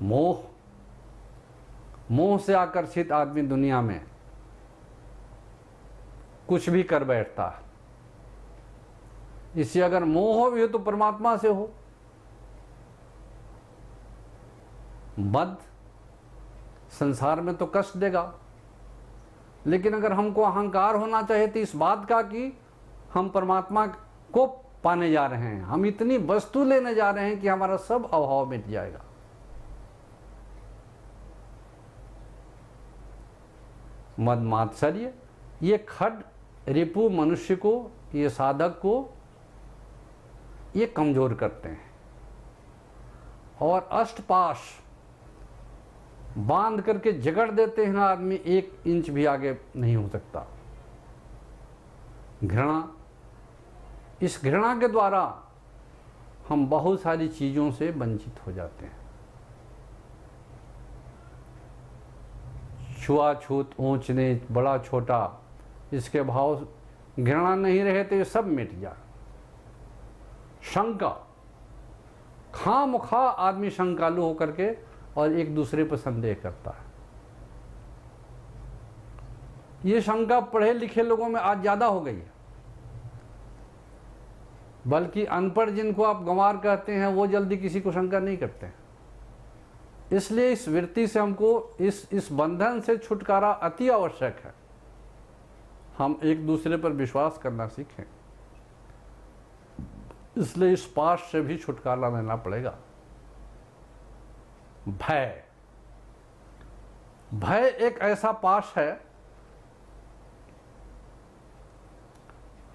मोह, मोह से आकर्षित आदमी दुनिया में कुछ भी कर बैठता है। इससे अगर मोह भी हो तो परमात्मा से हो। मद संसार में तो कष्ट देगा, लेकिन अगर हमको अहंकार होना चाहिए तो इस बात का कि हम परमात्मा को पाने जा रहे हैं, हम इतनी वस्तु लेने जा रहे हैं कि हमारा सब अभाव मिट जाएगा। मद मात्सर्य ये खड रिपु मनुष्य को, ये साधक को ये कमजोर करते हैं। और अष्टपाश बांध करके जकड़ देते हैं, आदमी 1 इंच भी आगे नहीं हो सकता। घृणा, इस घृणा के द्वारा हम बहुत सारी चीजों से वंचित हो जाते हैं। छुआछूत, ऊंच नीच, बड़ा छोटा, इसके भाव घृणा नहीं रहे तो ये सब मिट जाए। शंका, खामखा आदमी शंकालु होकर के और एक दूसरे पर संदेह करता है। ये शंका पढ़े लिखे लोगों में आज ज्यादा हो गई है, बल्कि अनपढ़ जिनको आप गंवार कहते हैं वो जल्दी किसी को शंका नहीं करते हैं। इसलिए इस वृत्ति से हमको इस बंधन से छुटकारा अति आवश्यक है। हम एक दूसरे पर विश्वास करना सीखें, इसलिए इस पाश से भी छुटकारा लेना पड़ेगा। भय, भय एक ऐसा पाश है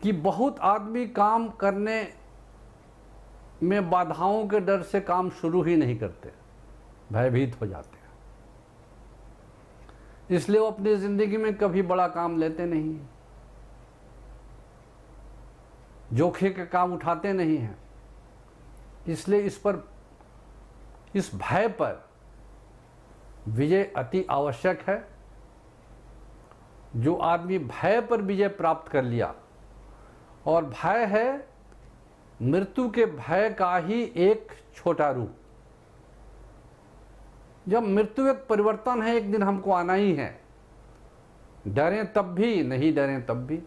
कि बहुत आदमी काम करने में बाधाओं के डर से काम शुरू ही नहीं करते, भयभीत हो जाते हैं। इसलिए वो अपनी जिंदगी में कभी बड़ा काम लेते नहीं, जोखिम के काम उठाते नहीं हैं। इसलिए इस भय पर विजय अति आवश्यक है। जो आदमी भय पर विजय प्राप्त कर लिया, और भय है मृत्यु के भय का ही एक छोटा रूप। जब मृत्यु एक परिवर्तन है, एक दिन हमको आना ही है, डरें तब भी, नहीं डरें तब भी।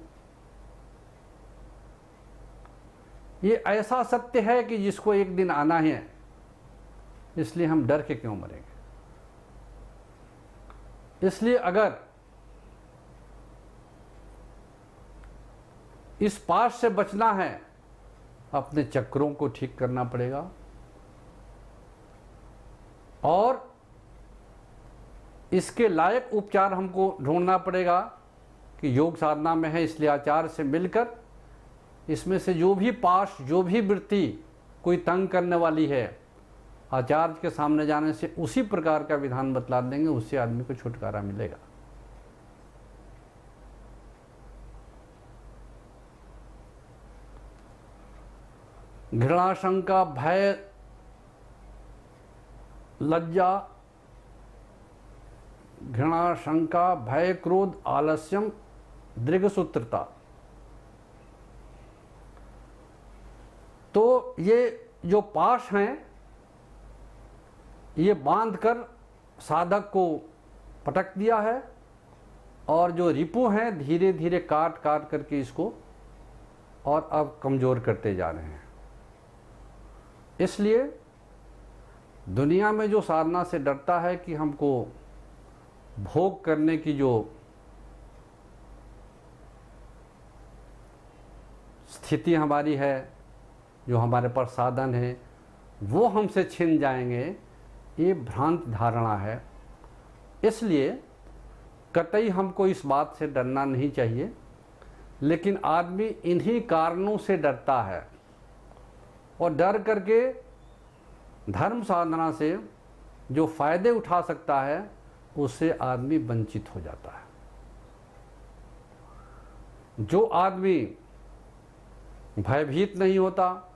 ये ऐसा सत्य है कि जिसको एक दिन आना है, इसलिए हम डर के क्यों मरेंगे। इसलिए अगर इस पाश से बचना है, अपने चक्रों को ठीक करना पड़ेगा और इसके लायक उपचार हमको ढूंढना पड़ेगा कि योग साधना में है। इसलिए आचार्य से मिलकर इसमें से जो भी पाश, जो भी वृत्ति कोई तंग करने वाली है, आचार्य के सामने जाने से उसी प्रकार का विधान बतला देंगे, उससे आदमी को छुटकारा मिलेगा। घृणा, शंका, भय, लज्जा, घृणा, शंका, भय, क्रोध, आलस्यम, दृढ़सूत्रता। तो ये जो पाश हैं, ये बांधकर साधक को पटक दिया है, और जो रिपु हैं धीरे धीरे काट काट करके इसको और अब कमजोर करते जा रहे हैं। इसलिए दुनिया में जो साधना से डरता है कि हमको भोग करने की जो स्थिति हमारी है, जो हमारे पास साधन है, वो हमसे छिन जाएंगे, ये भ्रांत धारणा है। इसलिए कतई हमको इस बात से डरना नहीं चाहिए, लेकिन आदमी इन्हीं कारणों से डरता है, और डर करके धर्म साधना से जो फायदे उठा सकता है उससे आदमी वंचित हो जाता है। जो आदमी भयभीत नहीं होता,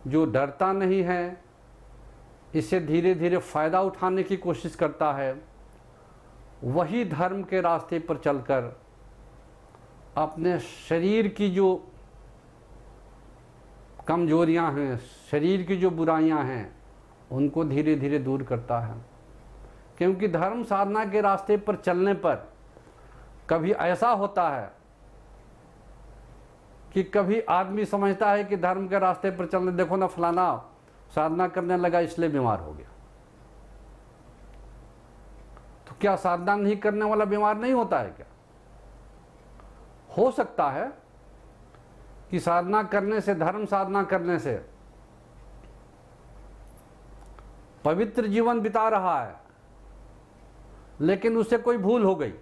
जो डरता नहीं है, इससे धीरे धीरे फायदा उठाने की कोशिश करता है, वही धर्म के रास्ते पर चलकर अपने शरीर की जो कमजोरियां हैं, शरीर की जो बुराइयां हैं, उनको धीरे धीरे दूर करता है। क्योंकि धर्म साधना के रास्ते पर चलने पर कभी ऐसा होता है कि कभी आदमी समझता है कि धर्म के रास्ते पर चलने, देखो ना फलाना साधना करने लगा इसलिए बीमार हो गया। तो क्या साधना नहीं करने वाला बीमार नहीं होता है क्या? हो सकता है कि साधना करने से, धर्म साधना करने से पवित्र जीवन बिता रहा है, लेकिन उसे कोई भूल हो गई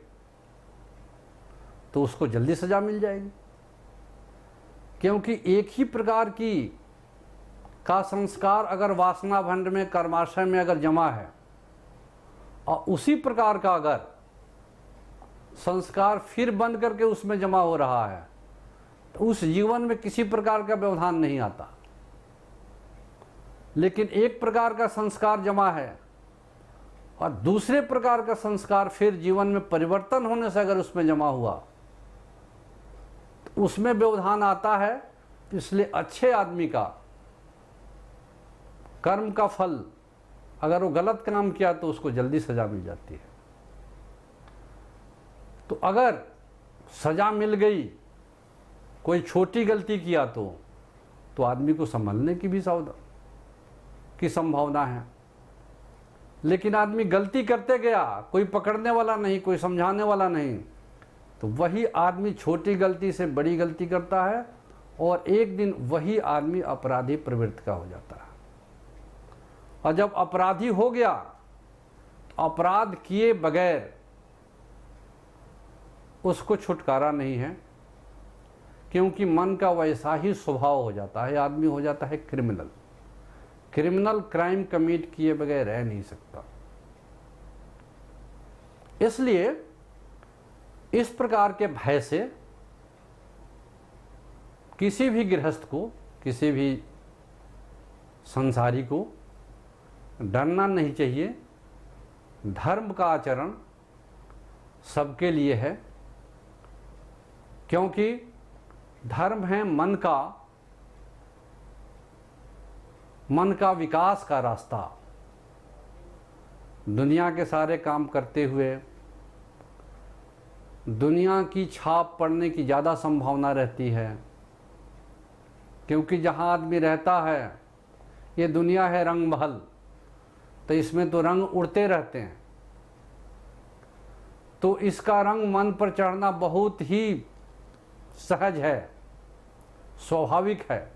तो उसको जल्दी सजा मिल जाएगी। क्योंकि एक ही प्रकार का संस्कार अगर वासना भंड में, कर्माशय में अगर जमा है और उसी प्रकार का अगर संस्कार फिर बन करके उसमें जमा हो रहा है तो उस जीवन में किसी प्रकार का व्यवधान नहीं आता। लेकिन एक प्रकार का संस्कार जमा है और दूसरे प्रकार का संस्कार फिर जीवन में परिवर्तन होने से अगर उसमें जमा हुआ तो उसमें व्यवधान आता है। इसलिए अच्छे आदमी का कर्म का फल अगर वो गलत काम किया तो उसको जल्दी सजा मिल जाती है। तो अगर सजा मिल गई, कोई छोटी गलती किया तो आदमी को संभलने की भी संभावना है। लेकिन आदमी गलती करते गया, कोई पकड़ने वाला नहीं, कोई समझाने वाला नहीं, तो वही आदमी छोटी गलती से बड़ी गलती करता है और एक दिन वही आदमी अपराधी प्रवृत्ति का हो जाता है। और जब अपराधी हो गया, अपराध किए बगैर उसको छुटकारा नहीं है, क्योंकि मन का वैसा ही स्वभाव हो जाता है। आदमी हो जाता है क्रिमिनल। क्राइम कमिट किए बगैर रह नहीं सकता। इसलिए इस प्रकार के भय से किसी भी गृहस्थ को, किसी भी संसारी को डरना नहीं चाहिए। धर्म का आचरण सबके लिए है, क्योंकि धर्म है मन का विकास का रास्ता। दुनिया के सारे काम करते हुए दुनिया की छाप पड़ने की ज़्यादा संभावना रहती है, क्योंकि जहाँ आदमी रहता है ये दुनिया है रंग महल, तो इसमें तो रंग उड़ते रहते हैं। तो इसका रंग मन पर चढ़ना बहुत ही सहज है, स्वाभाविक है।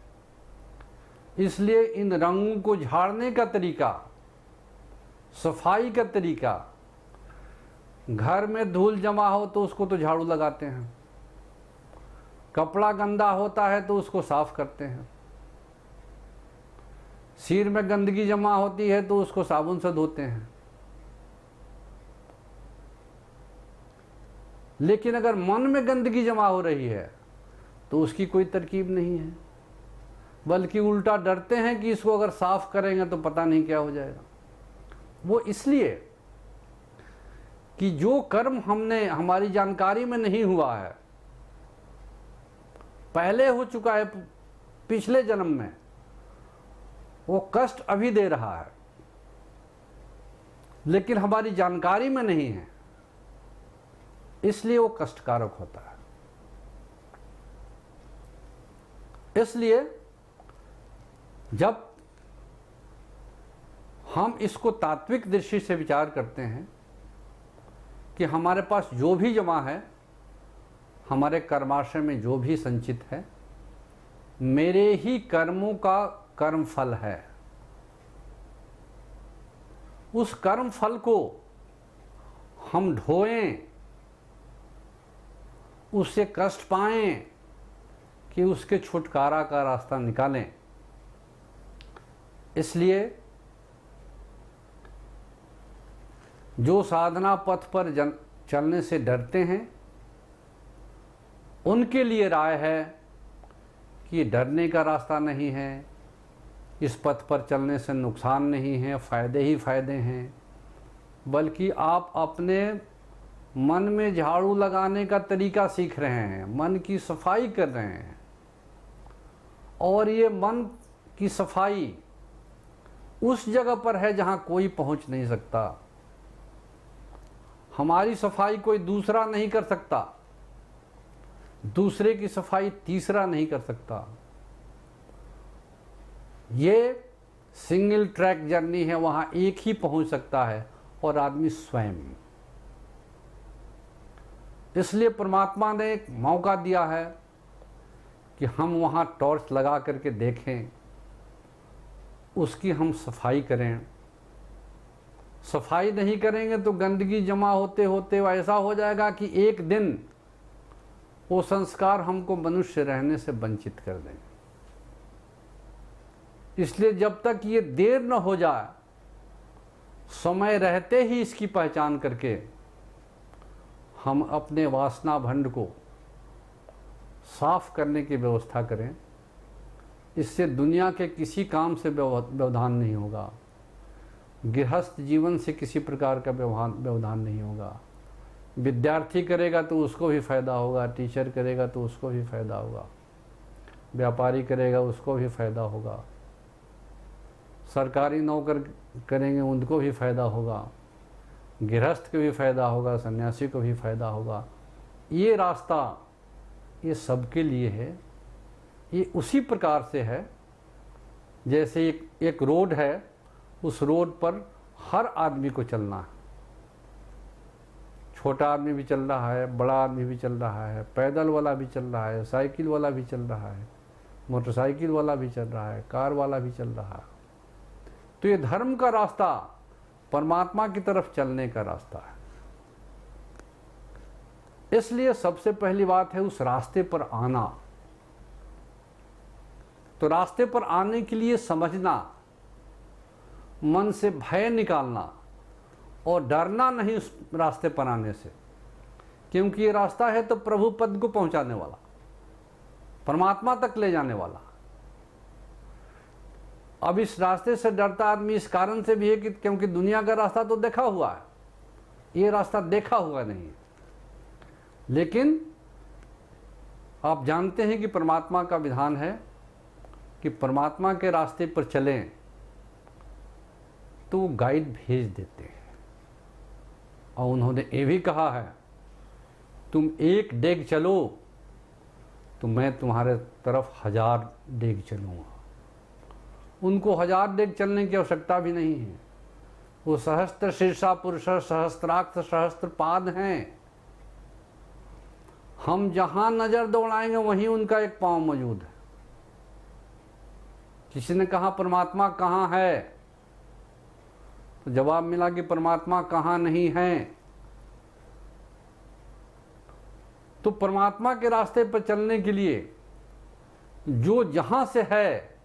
इसलिए इन रंगों को झाड़ने का तरीका, सफाई का तरीका, घर में धूल जमा हो तो उसको तो झाड़ू लगाते हैं, कपड़ा गंदा होता है तो उसको साफ करते हैं, सिर में गंदगी जमा होती है तो उसको साबुन से धोते हैं। लेकिन अगर मन में गंदगी जमा हो रही है तो उसकी कोई तरकीब नहीं है, बल्कि उल्टा डरते हैं कि इसको अगर साफ करेंगे तो पता नहीं क्या हो जाएगा। वो इसलिए कि जो कर्म हमने हमारी जानकारी में नहीं हुआ है, पहले हो चुका है पिछले जन्म में, वो कष्ट अभी दे रहा है, लेकिन हमारी जानकारी में नहीं है, इसलिए वो कष्टकारक होता है। इसलिए जब हम इसको तात्विक दृष्टि से विचार करते हैं कि हमारे पास जो भी जमा है, हमारे कर्माशय में जो भी संचित है, मेरे ही कर्मों का कर्म फल है, उस कर्म फल को हम ढोएं, उससे कष्ट पाएं कि उसके छुटकारा का रास्ता निकालें। इसलिए जो साधना पथ पर चलने से डरते हैं, उनके लिए राय है कि डरने का रास्ता नहीं है, इस पथ पर चलने से नुकसान नहीं है, फ़ायदे ही फ़ायदे हैं। बल्कि आप अपने मन में झाड़ू लगाने का तरीका सीख रहे हैं, मन की सफाई कर रहे हैं, और ये मन की सफाई उस जगह पर है जहां कोई पहुंच नहीं सकता। हमारी सफाई कोई दूसरा नहीं कर सकता, दूसरे की सफाई तीसरा नहीं कर सकता। ये सिंगल ट्रैक जर्नी है, वहां एक ही पहुंच सकता है और आदमी स्वयं। इसलिए परमात्मा ने एक मौका दिया है कि हम वहां टॉर्च लगा करके देखें, उसकी हम सफाई करें। सफाई नहीं करेंगे तो गंदगी जमा होते होते ऐसा हो जाएगा कि एक दिन वो संस्कार हमको मनुष्य रहने से वंचित कर देंगे। इसलिए जब तक ये देर न हो जाए, समय रहते ही इसकी पहचान करके हम अपने वासना भंड को साफ करने की व्यवस्था करें। इससे दुनिया के किसी काम से व्यवधान नहीं होगा, गृहस्थ जीवन से किसी प्रकार का व्यवधान नहीं होगा। विद्यार्थी करेगा तो उसको भी फायदा होगा, टीचर करेगा तो उसको भी फायदा होगा, व्यापारी करेगा उसको भी फायदा होगा, सरकारी नौकर करेंगे उनको भी फायदा होगा, गृहस्थ को भी फायदा होगा, सन्यासी को भी फायदा होगा। ये रास्ता ये सबके लिए है। ये उसी प्रकार से है जैसे एक रोड है, उस रोड पर हर आदमी को चलना है। छोटा आदमी भी चल रहा है, बड़ा आदमी भी चल रहा है, पैदल वाला भी चल रहा है, साइकिल वाला भी चल रहा है, मोटरसाइकिल वाला भी चल रहा है, कार वाला भी चल रहा है। तो ये धर्म का रास्ता परमात्मा की तरफ चलने का रास्ता है। इसलिए सबसे पहली बात है उस रास्ते पर आना। तो रास्ते पर आने के लिए समझना, मन से भय निकालना और डरना नहीं उस रास्ते पर आने से, क्योंकि ये रास्ता है तो प्रभु पद को पहुंचाने वाला, परमात्मा तक ले जाने वाला। अब इस रास्ते से डरता आदमी इस कारण से भी है कि क्योंकि दुनिया का रास्ता तो देखा हुआ है, ये रास्ता देखा हुआ नहीं। लेकिन आप जानते हैं कि परमात्मा का विधान है कि परमात्मा के रास्ते पर चलें तो वो गाइड भेज देते हैं। और उन्होंने ये भी कहा है, तुम एक डेग चलो तो मैं तुम्हारे तरफ 1000 डेग चलूँगा। उनको 1000 डेग चलने की आवश्यकता भी नहीं है। वो सहस्त्र शीर्षा पुरुष सहस्त्राक्ष सहस्त्र पाद हैं। हम जहां नजर दौड़ाएंगे वहीं उनका एक पांव मौजूद है। किसी ने कहा परमात्मा कहाँ है, तो जवाब मिला कि परमात्मा कहाँ नहीं है। तो परमात्मा के रास्ते पर चलने के लिए जो जहां से है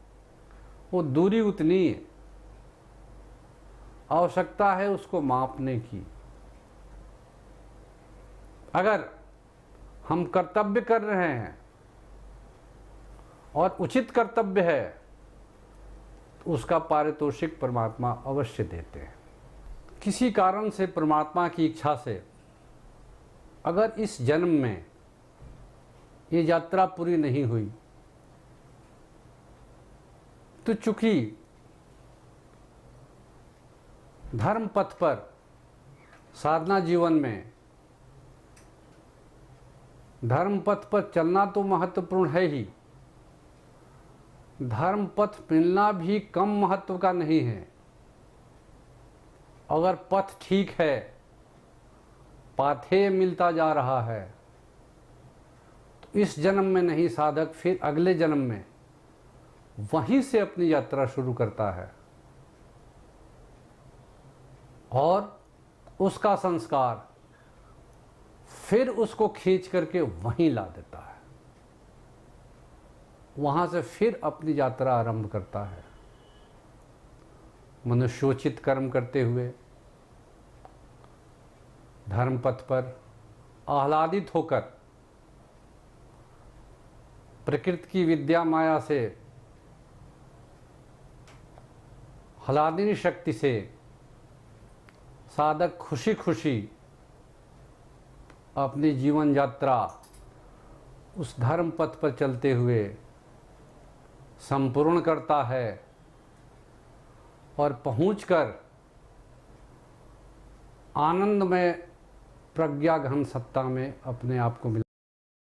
वो दूरी उतनी है, आवश्यकता है उसको मापने की। अगर हम कर्तव्य कर रहे हैं और उचित कर्तव्य है तो उसका पारितोषिक परमात्मा अवश्य देते हैं। किसी कारण से परमात्मा की इच्छा से अगर इस जन्म में ये यात्रा पूरी नहीं हुई तो चूंकि धर्म पथ पर साधना जीवन में धर्म पथ पर चलना तो महत्वपूर्ण है ही, धर्म पथ मिलना भी कम महत्व का नहीं है। अगर पथ ठीक है, पाथेय मिलता जा रहा है, तो इस जन्म में नहीं साधक फिर अगले जन्म में वहीं से अपनी यात्रा शुरू करता है और उसका संस्कार फिर उसको खींच करके वहीं ला देता है। वहां से फिर अपनी यात्रा आरंभ करता है, मनुष्योचित कर्म करते हुए धर्म पथ पर आह्लादित होकर प्रकृति की विद्या माया से, आह्लादिनी शक्ति से साधक खुशी खुशी अपनी जीवन यात्रा उस धर्म पथ पर चलते हुए संपूर्ण करता है। और पहुंचकर आनंदमय प्रज्ञा घन सत्ता में अपने आप को मिला।